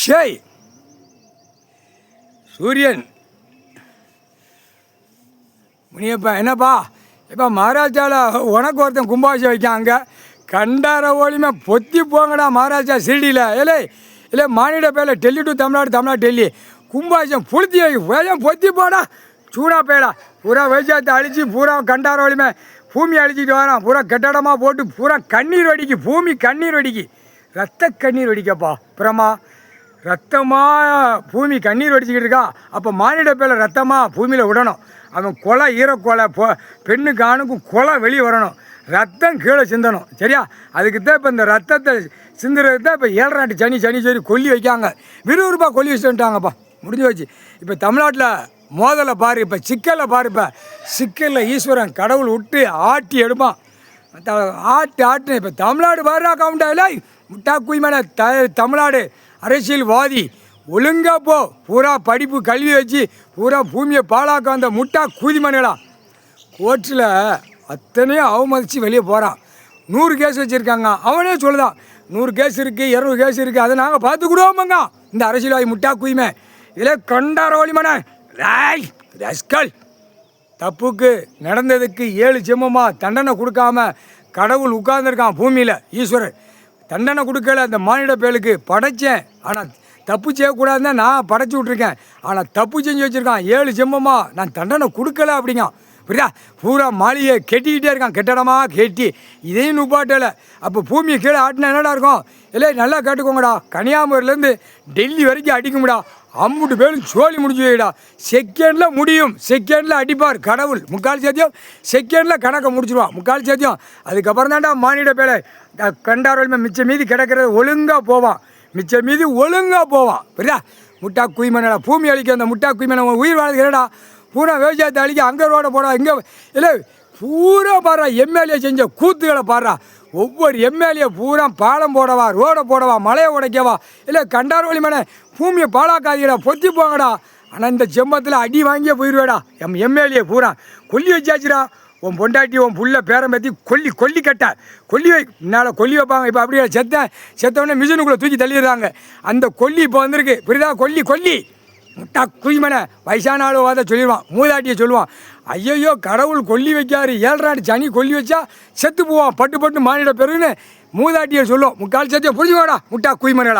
ஷேய் சூரியன் முனியப்பா என்னப்பா இப்போ மகாராஜாவில் உனக்கு ஒருத்தன் கும்பாபிஷேகம் வைக்காங்க கண்டார ஓலியுமே பொத்தி போங்கடா மகாராஜா சிறுடியில் இல்லை மானிட பேரில் டெல்லி டு தமிழ்நாடு டெல்லி கும்பாபிஷேகம் புளுத்தி வேகம் பொத்தி போடா சூடா பேடா பூரா விவசாயத்தை அழித்து பூரா கண்டார ஓலியுமே பூமி அழிச்சிட்டு வரான் பூரா கட்டடமாக போட்டு பூரா கண்ணீர் வடிக்கு பூமி கண்ணீர் வடிக்கு ரத்த கண்ணீர் வடிக்கப்பா அப்புறமா ரத்தமாக பூமி கண்ணீர் வடிச்சிக்கிட்டு இருக்கா அப்போ மானிட பேரில் ரத்தமாக பூமியில் விடணும் அவன் கொலை ஈரக்கொலை பெண்ணுக்கு ஆணுக்கும் கொலை வெளியே வரணும் ரத்தம் கீழே சிந்தணும் சரியா அதுக்கு தான் இப்போ இந்த ரத்தத்தை சிந்துறதுக்கு தான் இப்போ 7 நாட்டு சனி சொல்லி கொல்லி வைக்காங்க விறுவிறுப்பாக கொல்லி வச்சுட்டாங்கப்பா முடிஞ்சு வச்சு இப்போ தமிழ்நாட்டில் மோதலை பாரு இப்போ சிக்கலில் பாரு இப்போ சிக்கலில் ஈஸ்வரன் கடவுள் விட்டு ஆட்டி எடுப்பான் ஆட்டு இப்போ தமிழ்நாடு பாருடா கவுண்டா இல்லை முட்டா குய்மனை தமிழ்நாடு அரசியல்வாதி ஒழுங்கா போ பூரா படிப்பு கல்வி வச்சு பூரா பூமியை பாழாக்க வந்த முட்டா கூதிமணிகளா கோர்ட்டில் அத்தனையும் அவமதித்து வெளியே போகிறான் 100 கேஸ் வச்சுருக்காங்க அவனே சொல்லுதான் 100 கேஸ் இருக்குது 200 கேஸ் இருக்குது அதை நாங்கள் பார்த்துக்கிடுவோமாங்க இந்த அரசியல்வாதி முட்டா குய்மை இதில் கண்டார ஒளிமனை ரஸ்கல் தப்புக்கு நடந்ததுக்கு 7 ஜென்மமாக தண்டனை கொடுக்காம கடவுள் உட்கார்ந்துருக்கான் பூமியில் ஈஸ்வரர் தண்டனை கொடுக்கல அந்த மானிட பேலுக்கு படைத்தேன் ஆனால் தப்பு செய்யக்கூடாதுன்னு தான் நான் படைச்சி விட்ருக்கேன் ஆனால் தப்பு செஞ்சு வச்சுருக்கான் 7 ஜென்மமாக நான் தண்டனை கொடுக்கல அப்படிங்க புரியா பூரா மாளிகையை கெட்டிக்கிட்டே இருக்கான் கெட்டடமாக கெட்டி இதையும் நுப்பாட்டலை அப்போ பூமியை கீழே ஆட்டினா என்னடா இருக்கும் இல்லை நல்லா கேட்டுக்கோங்கடா கன்னியாகுமரியிலேருந்து டெல்லி வரைக்கும் அடிக்கும்டா அம்புட்டு பேரும் சோழி முடிஞ்சு போயிடா செகண்டில் முடியும் செகண்டில் அடிப்பார் கடவுள் 3/4 சேத்தியம் செகண்டில் கணக்கை முடிச்சிடுவான் 3/4 சேத்தியம் அதுக்கப்புறம் தான்டா மானிட பேலை கண்டாரோலுமே மிச்சம் மீதி கிடக்கிறது ஒழுங்காக போவான் மிச்சம் மீதி ஒழுங்காக போவான் புரியா முட்டா குய்மனடா பூமி அழிக்க அந்த முட்டா குய்மனை உயிர் வாழ்கிறடா பூரா விவசாயத்தை அழிக்க அங்கே ரோடை போடா இங்கே இல்லை பூரா பாடுறா எம்எல்ஏ செஞ்ச கூத்துகளை பாடுறா ஒவ்வொரு எம்எல்ஏ பூரா பாலம் போடவா ரோடை போடவா மலையை உடைக்கவா இல்லை கண்டாரோலி மனை பூமியை பாழாக்காதீங்கடா பொத்தி போங்கடா ஆனால் இந்த செம்பத்தில் அடி வாங்கியே போயிடுவேடா எம்எல்ஏ பூரா கொல்லி வச்சாச்சுடா உன் பொண்டாட்டி உன் புள்ள பேரம் பற்றி கொல்லி கட்ட கொல்லி முன்னால் கொல்லி வைப்பாங்க இப்போ அப்படியே செத்தவொடனே மிஷினுக்குள்ளே தூக்கி தள்ளிடுறாங்க அந்த கொல்லி இப்போ வந்திருக்கு புரியுதா கொல்லி முட்டா குய்மனை வயசான ஆளு வாத சொல்லிடுவான் மூதாட்டியை சொல்லுவான் ஐயையோ கடவுள் கொல்லி வைக்காரு 7 நாட்டு சனி கொல்லி வச்சா செத்து போவான் பட்டு மானிட பெருன்னு மூதாட்டியை சொல்லுவோம் 3/4 சத்தியம் புரிஞ்சுக்கோடா முட்டா குய்மனைகளா